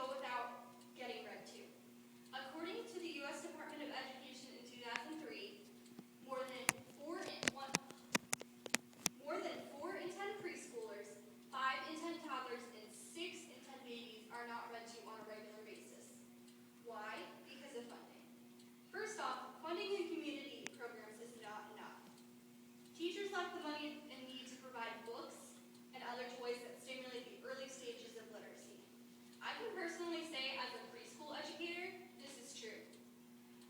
go without getting read to. According to the U.S. Department of Education in 2003, more than 4 in 10 preschoolers, 5 in 10 toddlers, and 6 in 10 babies are not read to on a regular basis. Why? Because of funding. First off, funding in community programs is not enough. Teachers lack the money and need to provide books and other toys that stimulate the early stages of literacy. I can personally say, as a preschool educator, this is true.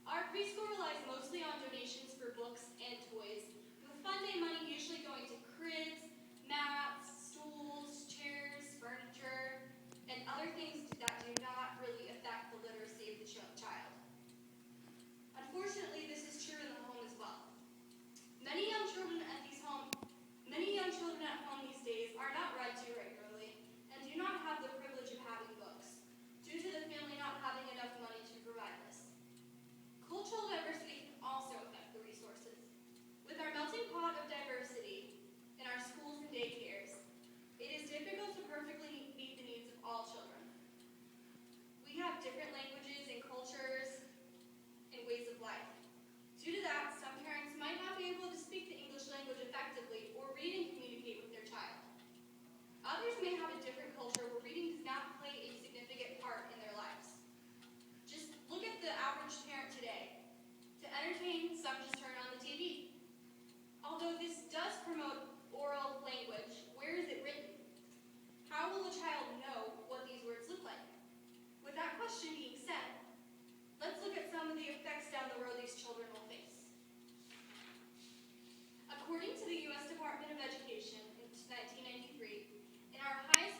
Our preschool relies mostly on donations for books and toys, with funding money usually going to cribs, mats, stools, chairs, furniture, and other things that do not really affect the literacy of the child. Unfortunately, this is true in the home as well. Many young children at home these days are not read to regularly and do not have the privilege of having books, due to the family not having enough money to provide this. Cultural diversity can also affect the resources. With our melting pot of diversity in our schools and daycares, it is difficult to perfectly meet the needs of all children. We have different languages and cultures and ways of life. Due to that, some parents might not be able to speak the English language effectively or read and communicate with their child. Others may have a different culture where reading does not play a significant part in their lives. Just look at the average parent today. To entertain, some just turn on the TV. Although this does promote oral language, where is it written? How will a child know what these words look like? With that question being said, let's look at some of the effects down the road these children will face. According to the U.S. Department of Education in 1993, in our highest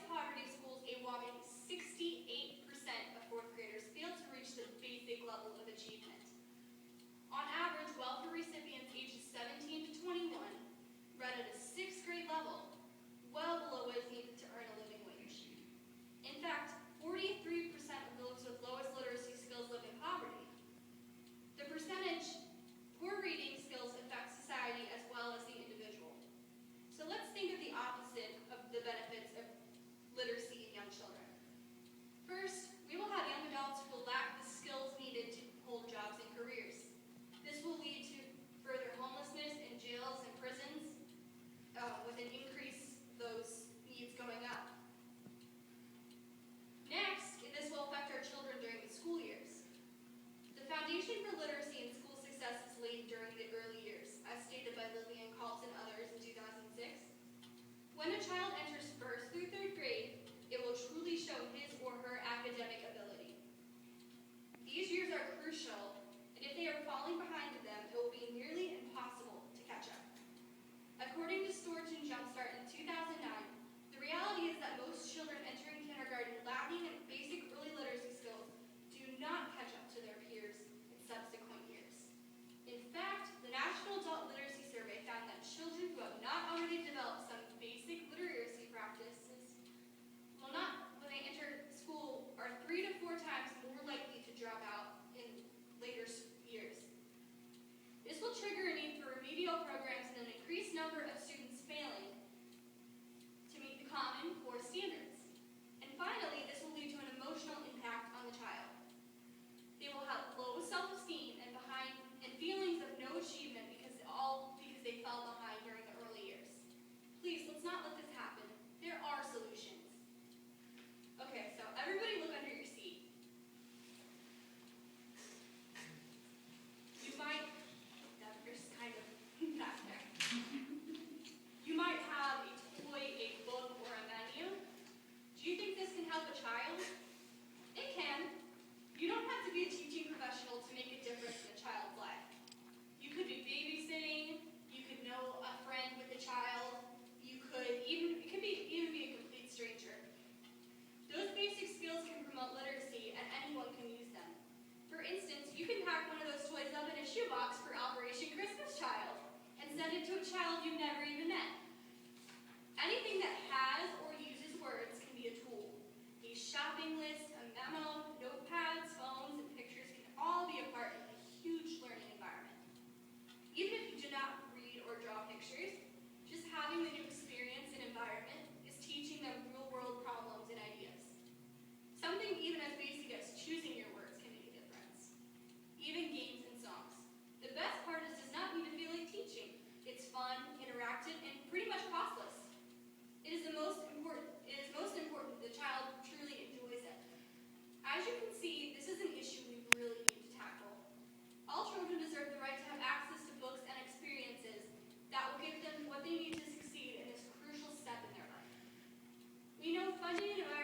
Funding and